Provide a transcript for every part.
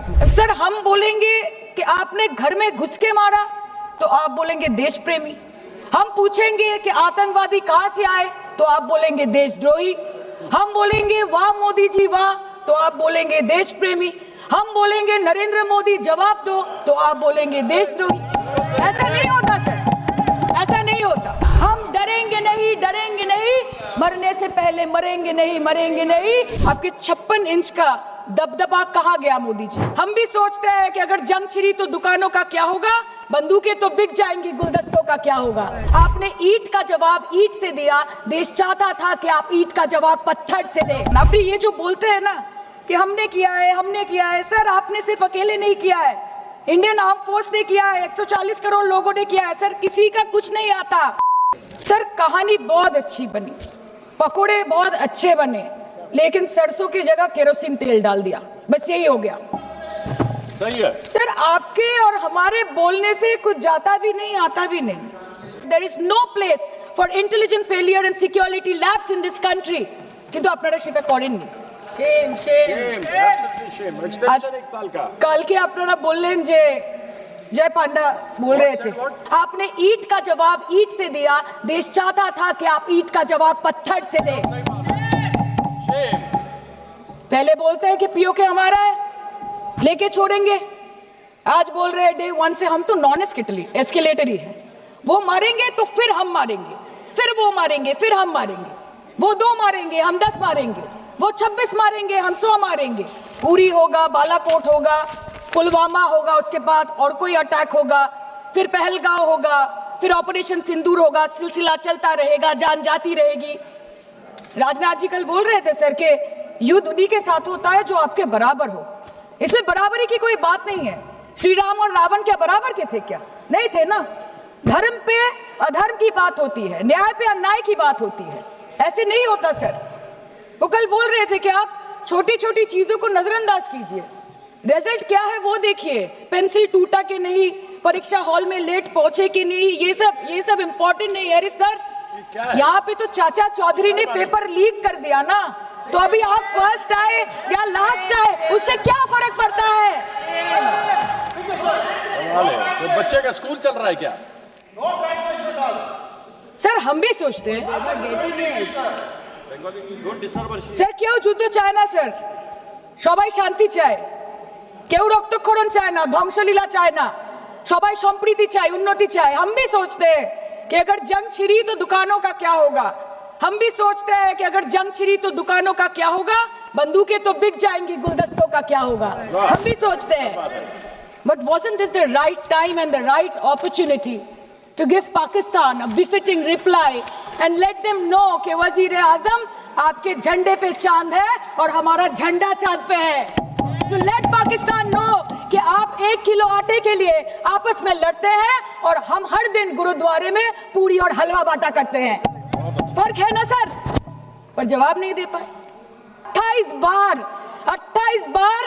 आरज़ू। Sir हम बोलेंगे कि आपने घर में घुस के मारा तो आप बोलेंगे देश प्रेमी। हम पूछेंगे कि आतंकवादी कहां से आए तो आप बोलेंगे देशद्रोही। हम बोलेंगे वाह मोदी जी वाह तो आप बोलेंगे देश प्रेमी। हम बोलेंगे नरेंद्र मोदी जवाब दो तो आप बोलेंगे देशद्रोही। ऐसा नहीं होता सर, ऐसा नहीं होता। हम डरेंगे नहीं, मरने से पहले मरेंगे नहीं। आपके 56 इंच का दबदबा कहाँ गया मोदी जी? हम भी सोचते हैं कि अगर जंग छिड़ी तो दुकानों का क्या होगा, बंदूकें तो बिक जाएंगी, गुलदस्तों का क्या होगा? आपने ईंट का जवाब ईंट से दिया, देश चाहता था कि आप ईंट का जवाब पत्थर से दें। आप ये जो बोलते हैं ना कि हमने किया है, सर आपने सिर्फ अकेले नहीं किया है, इंडियन आर्म फोर्स ने किया है, 140 करोड़ लोगों ने किया है। सर किसी का कुछ नहीं आता। सर कहानी बहुत अच्छी बनी, पकोड़े बहुत अच्छे बने, लेकिन सरसों की जगह केरोसिन तेल डाल दिया, बस यही हो गया। सही है सर आपके और हमारे बोलने से कुछ जाता भी नहीं आता भी नहीं। There is no place for intelligence failure and security labs in this country। কিন্তু আপনারা সেটা করেননি। कल के আপনারা বললেন যে जय पांडा बोल रहे थे, आपने ईंट का जवाब ईंट से दिया, देश चाहता था कि आप ईंट का जवाब पत्थर से दें। पहले बोलते हैं कि पीओके हमारा है, लेके छोड़ेंगे, आज बोल रहे हैं डे 1 से हम तो नॉन एस्केलेटर ही है। वो मारेंगे तो फिर हम मारेंगे, फिर वो मारेंगे, फिर हम मारेंगे, वो 2 मारेंगे, हम 10 मारेंगे, वो 26 मारेंगे, हम 100 मारेंगे। उरी होगा, बालाकोट होगा, पुलवामा होगा, उसके बाद और कोई अटैक होगा, फिर पहलगांव होगा, फिर ऑपरेशन सिंदूर होगा, सिलसिला चलता रहेगा, जान जाती रहेगी। राजनाथ जी कल बोल रहे थे सर के युद्ध उन्हीं के साथ होता है जो आपके बराबर हो। इसमें बराबरी की कोई बात नहीं है। श्री राम और रावण क्या बराबर के थे क्या? नहीं थे ना। धर्म पे अधर्म की बात होती है, न्याय पे अन्याय की बात होती है, ऐसे नहीं होता सर। वो कल बोल रहे थे कि आप छोटी छोटी चीजों को नजरअंदाज कीजिए, रिजल्ट क्या है वो देखिए, पेंसिल टूटा कि नहीं, परीक्षा हॉल में लेट पहुंचे कि नहीं, ये सब इम्पोर्टेंट नहीं है। अरे सर यहाँ पे तो चाचा चौधरी ने पेपर लीक कर दिया ना, तो अभी आप फर्स्ट आए या लास्ट आए उससे क्या फर्क पड़ता है? तो बच्चे का स्कूल चल रहा है क्या? सर हम भी सोचते हैं স্যার কেউ যুদ্ধ চায় না স্যার, সবাই শান্তি চায়, কেউ রক্তক্ষরণ চায় না, ধ্বংসলীলা চায় না, সবাই সম্প্रीति চায়, उन्नति चाहे। हम भी सोचते हैं कि अगर जंग छिड़ी तो दुकानों का क्या होगा, हम भी सोचते हैं कि अगर जंग छिड़ी तो दुकानों का क्या होगा, बंदूकें तो बिक जाएंगी, गुलदस्तों का क्या होगा, हम भी सोचते हैं। But wasn't this the right time and the right opportunity to give Pakistan a befitting reply and let them know कि वजीर आजम आपके झंडे पे चांद है और हमारा झंडा चांद पे है। To let Pakistan know कि आप 1 किलो आटे के लिए आपस में लड़ते हैं और हम हर दिन गुरुद्वारे में पूरी और हलवा बांटा करते हैं। फर्क है ना सर? पर जवाब नहीं दे पाए। 28 बार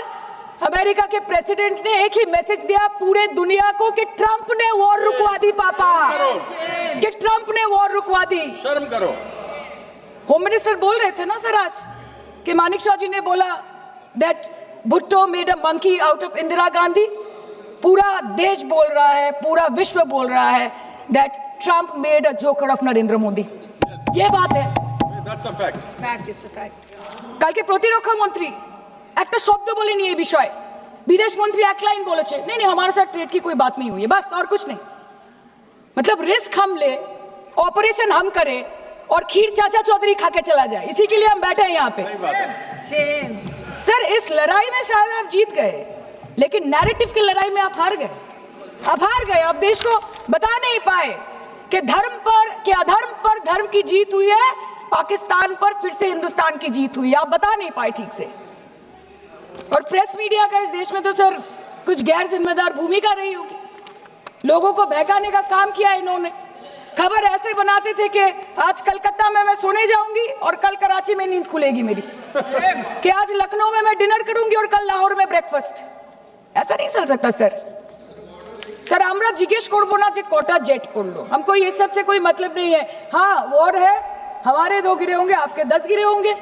अमेरिका के प्रेसिडेंट ने एक ही मैसेज दिया पूरे दुनिया को कि ट्रंप ने वॉर रुकवा दी पापा, कि ट्रंप ने वॉर रुकवा दी। शर्म करो। होम मिनिस्टर बोल रहे थे ना सर आज कि मानिक शाह जी ने बोला that Bhutto made a monkey out of Indira Gandhi. पूरा देश बोल रहा है, पूरा विश्व बोल रहा है that Trump made a joker of Narendra Modi. ये बात है, That's a fact. Fact is the fact. কালকে প্রতিরক্ষা মন্ত্রী একটা শব্দ বলেনি এই বিষয়ে, বিদেশ মন্ত্রী এক লাइन বলেছে नहीं हमारे साथ ट्रेड की कोई बात नहीं हुई है, बस और कुछ नहीं। मतलब रिस्क हम ले, ऑपरेशन हम करें और खीर चाचा चौधरी खा के चला जाए, इसी के लिए हम बैठे हैं यहाँ पे। Shame. सर इस लड़ाई में शायद आप जीत गए, लेकिन नैरेटिव की लड़ाई में आप हार गए। आप देश को बता नहीं पाए कि धर्म पर कि अधर्म पर धर्म की जीत हुई है, पाकिस्तान पर फिर से हिंदुस्तान की जीत हुई है, आप बता नहीं पाए ठीक से। और प्रेस मीडिया का इस देश में तो सर कुछ गैर जिम्मेदार भूमिका रही होगी, लोगों को बहकाने का काम किया इन्होंने। खबर ऐसे बनाते थे कि आज कलकत्ता में मैं सोने जाऊंगी और कल कराची में नींद खुलेगी मेरी, कि आज लखनऊ में मैं डिनर करूंगी और कल लाहौर में ब्रेकफास्ट। ऐसा नहीं चल सकता सर। सर আমরা জিজ্ঞেস করব না যে কোটা जेट পড়লো, हमको ये सब से कोई मतलब नहीं है। हाँ वॉर है, हमारे 2 गिरे होंगे, आपके 10 गिरे होंगे,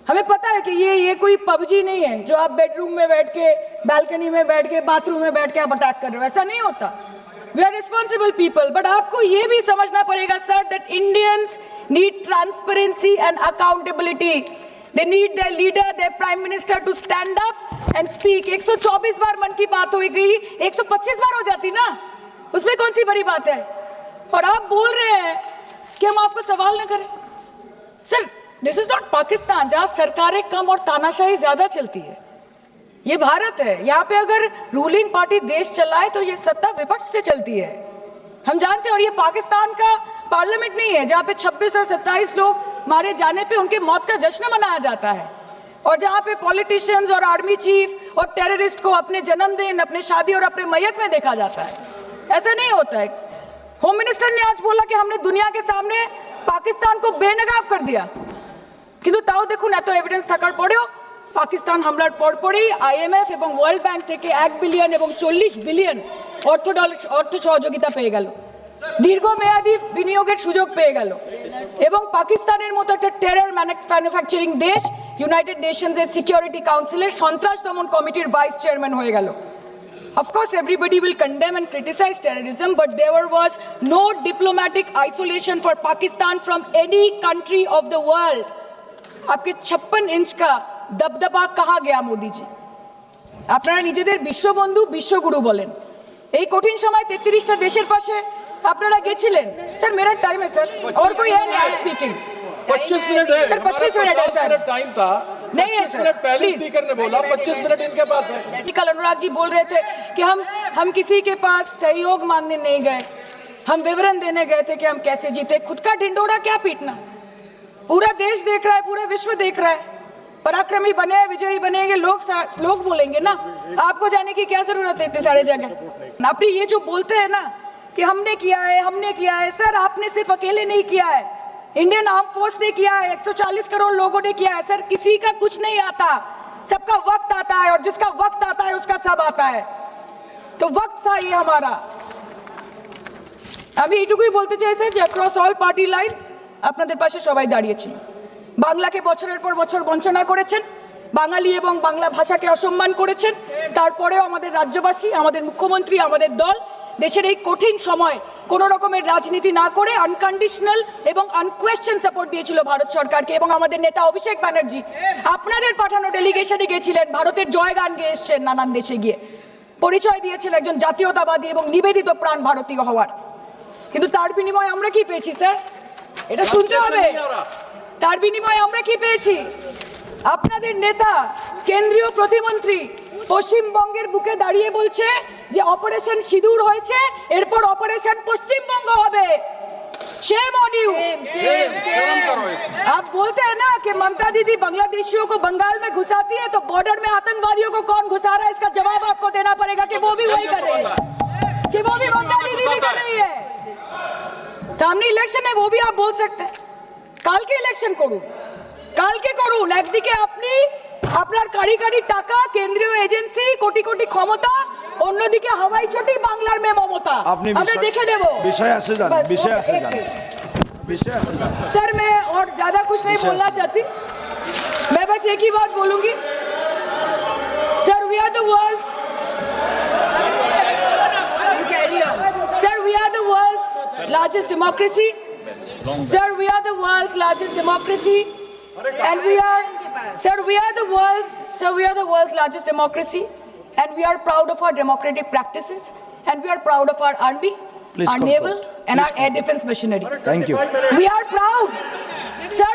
हमें पता है कि ये कोई पबजी नहीं है जो आप बेडरूम में बैठ के, बालकनी में बैठ के, बाथरूम में बैठ के आप अटैक कर रहे हो, ऐसा नहीं होता। We are responsible people, but आपको ये भी समझना पड़ेगा sir that Indians need transparency and accountability. They need their leader, their prime minister to stand up and speak. 124 बार मन की बात हो गई, 125 बार हो जाती ना, उसमें कौन सी बड़ी बात है? और आप बोल रहे हैं कि हम आपको सवाल न करें। Sir, this is not Pakistan जहां सरकारें कम और तानाशाही ज्यादा चलती है। ये भारत है, यहाँ पे अगर रूलिंग पार्टी देश चलाए तो ये सत्ता विपक्ष से चलती है, हम जानते हैं। और ये पाकिस्तान का पार्लियामेंट नहीं है जहाँ पे 26 और 27 लोग मारे जाने पे उनके मौत का जश्न मनाया जाता है, और जहाँ पे पॉलिटिशियंस और आर्मी चीफ और टेररिस्ट को अपने जन्मदिन, अपने शादी और अपने मैयत में देखा जाता है। ऐसा नहीं होता है। होम मिनिस्टर ने आज बोला कि हमने दुनिया के सामने पाकिस्तान को बेनकाब कर दिया, কিন্তু তাও দেখুন এত এভিডেন্স থাকার পরেও পাকিস্তান হামলার পরপরই আইএমএফ এবং ওয়ার্ল্ড ব্যাংক থেকে 1 বিলিয়ন এবং 40 বিলিয়ন অর্থ সহযোগিতা পেয়ে গেল, দীর্ঘমেয়াদী বিনিয়োগের সুযোগ পেয়ে গেল, এবং পাকিস্তানের মতো একটা টেরর ম্যানুফ্যাকচারিং দেশ ইউনাইটেড নেশনসের সিকিউরিটি কাউন্সিলের সন্ত্রাস দমন কমিটির ভাইস চেয়ারম্যান হয়ে গেল। Of course, everybody will condemn and criticize terrorism, but there was no diplomatic isolation for Pakistan from any country of the world. आपके 56 इंच का दबदबा कहाँ गया मोदी जी? আপনারা নিজেদের বিশ্ববন্ধু বিশ্বগুরু বলেন, এই কঠিন সময় 33টা দেশের পাশে আপনারা গেছিলেন। স্যার मेरा टाइम है सर, और कोई है नहीं स्पीकिंग? 25 मिनट है सर, 25 मिनट है सर, टाइम था नहीं है सर, पहले स्पीकर ने बोला 25 मिनट इनके पास है। कल अनुराग जी बोल रहे थे कि हम किसी के पास सहयोग मांगने नहीं गए, हम विवरण देने गए थे कि हम कैसे जीते। खुद का ढिंडोरा क्या पीटना, पूरा देश देख रहा है, पूरा विश्व देख रहा है। पराक्रमी बने, विजयी बनेंगे लोग बोलेंगे ना, आपको जाने की क्या जरूरत है इतने सारे जगह। आप ये जो बोलते हैं ना कि हमने किया है, सर आपने सिर्फ अकेले नहीं किया है, इंडियन आर्म फोर्स ने किया है, 140 करोड़ लोगों ने किया है। सर किसी का कुछ नहीं आता, सबका वक्त आता है, और जिसका वक्त आता है उसका सब आता है। तो वक्त था ये हमारा। আমি এইটুকুই বলতে চাই স্যার যে অ্যাক্রস অল পার্টি লাইন্স আপনাদের পাশে সবাই দাঁড়িয়েছিল। বাংলাকে বছরের পর বছর বঞ্চনা করেছেন, বাঙালি এবং বাংলা ভাষাকে অসম্মান করেছেন, তারপরেও আমাদের রাজ্যবাসী, আমাদের মুখ্যমন্ত্রী, আমাদের দল দেশের এই কঠিন সময় কোনো রকমের রাজনীতি না করে আনকন্ডিশনাল এবং আনকোয়েশ্চন সাপোর্ট দিয়েছিল ভারত সরকারকে। এবং আমাদের নেতা অভিষেক ব্যানার্জি আপনাদের পাঠানো ডেলিগেশনে গেছিলেন, ভারতের জয়গান গেয়ে এসছেন, নানান দেশে গিয়ে পরিচয় দিয়েছেন একজন জাতীয়তাবাদী এবং নিবেদিত প্রাণ ভারতীয় হওয়ার। কিন্তু তার বিনিময়ে আমরা কি পেয়েছি স্যার? এটা শুনতে হবে। তার বিনিময়ে আমরা কি পেয়েছি? আপনাদের নেতা কেন্দ্রীয় প্রতিমন্ত্রী পশ্চিমবঙ্গের বুকে দাঁড়িয়ে বলছে যে অপারেশন সিঁদুর হয়েছে, এরপর অপারেশন পশ্চিমবঙ্গ হবে। Shame on you. आप बोलते हैं ना कि ममता दीदी बांग्लादेशियों को बंगाल में घुसाती है, तो बॉर्डर में आतंकवादियों को कौन घुसा रहा है इसका जवाब आपको देना पड़ेगा कि वो भी वही कर रहे हैं, कि वो भी ममता दीदी भी कर रही है। सामने इलेक्शन है, वो भी आप बोल सकते हैं। কালকে ইলেকশন করুন, কালকে করুন। একদিকে আপনি আপনার কারিগরি টাকা, কেন্দ্রীয় এজেন্সি, কোটি কোটি ক্ষমতা, অন্যদিকে হাওয়াই চটি বাংলার মে মমতা। আমরা দেখে নেব। विषय से जान, विषय से जान, विषय से जान। सर मैं और ज्यादा कुछ नहीं बोलना चाहती, मैं बस एक ही बात बोलूंगी। Sir we are the world's, sir we are the world's largest democracy, sir we are the world's largest democracy, and we are the world's largest democracy, and we are proud of our democratic practices, and we are proud of our army, Please our conclude. naval, and our air defense machinery. Thank you. We are proud, sir,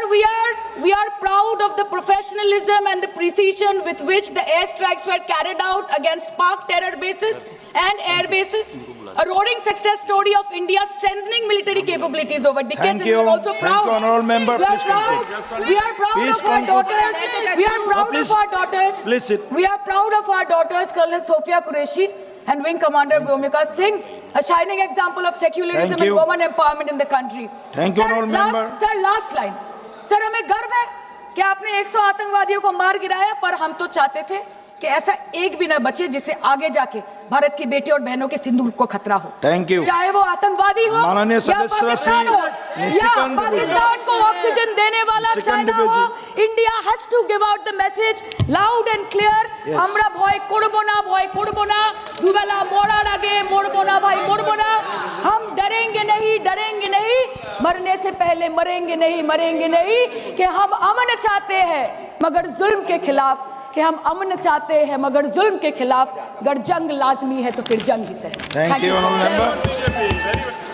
we are proud of the professionalism and the precision with which the airstrikes were carried out against Pak terror bases and air bases, a roaring success story of India's strengthening military capabilities over decades. Thank And we you. are also Thank proud. you, honorable member. We are Please proud. conclude. We are proud Please of our conclude. daughters. We are proud please. of our daughters. Please sit. We are proud of our daughters, Colonel Sophia Qureshi and Wing Commander Vyomika Singh, a shining example of secularism Thank and you. women empowerment in the country. Thank you, honorable member. Sir, last line. Sir हमें गर्व है कि आपने 100 आतंकवादियों को मार गिराया, पर हम तो चाहते थे कि ऐसा एक भी ना बचे जिससे आगे जाके भारत की बेटी और बहनों के सिंदूर को खतरा हो। Thank you. चाहे वो आतंकवादी हो माननीय या सदस्य पाकिस्तान हो या निशिकांत पाकिस्तान को ऑक्सीजन देने वाला निशिकांत चाइना हो। India has to give out the message loud and clear. Yes. আমরা ভয় করব না দুবেলা মরার আগে মরবো না भाई মরবো না। हम डरेंगे नहीं मरने से पहले मरेंगे नहीं कि हम अमन चाहते हैं मगर जुल्म के खिलाफ, कि हम अमन चाहते हैं मगर जुल्म के खिलाफ। अगर जंग लाजमी है तो फिर जंग ही सही। Thank you, sir. honorable member.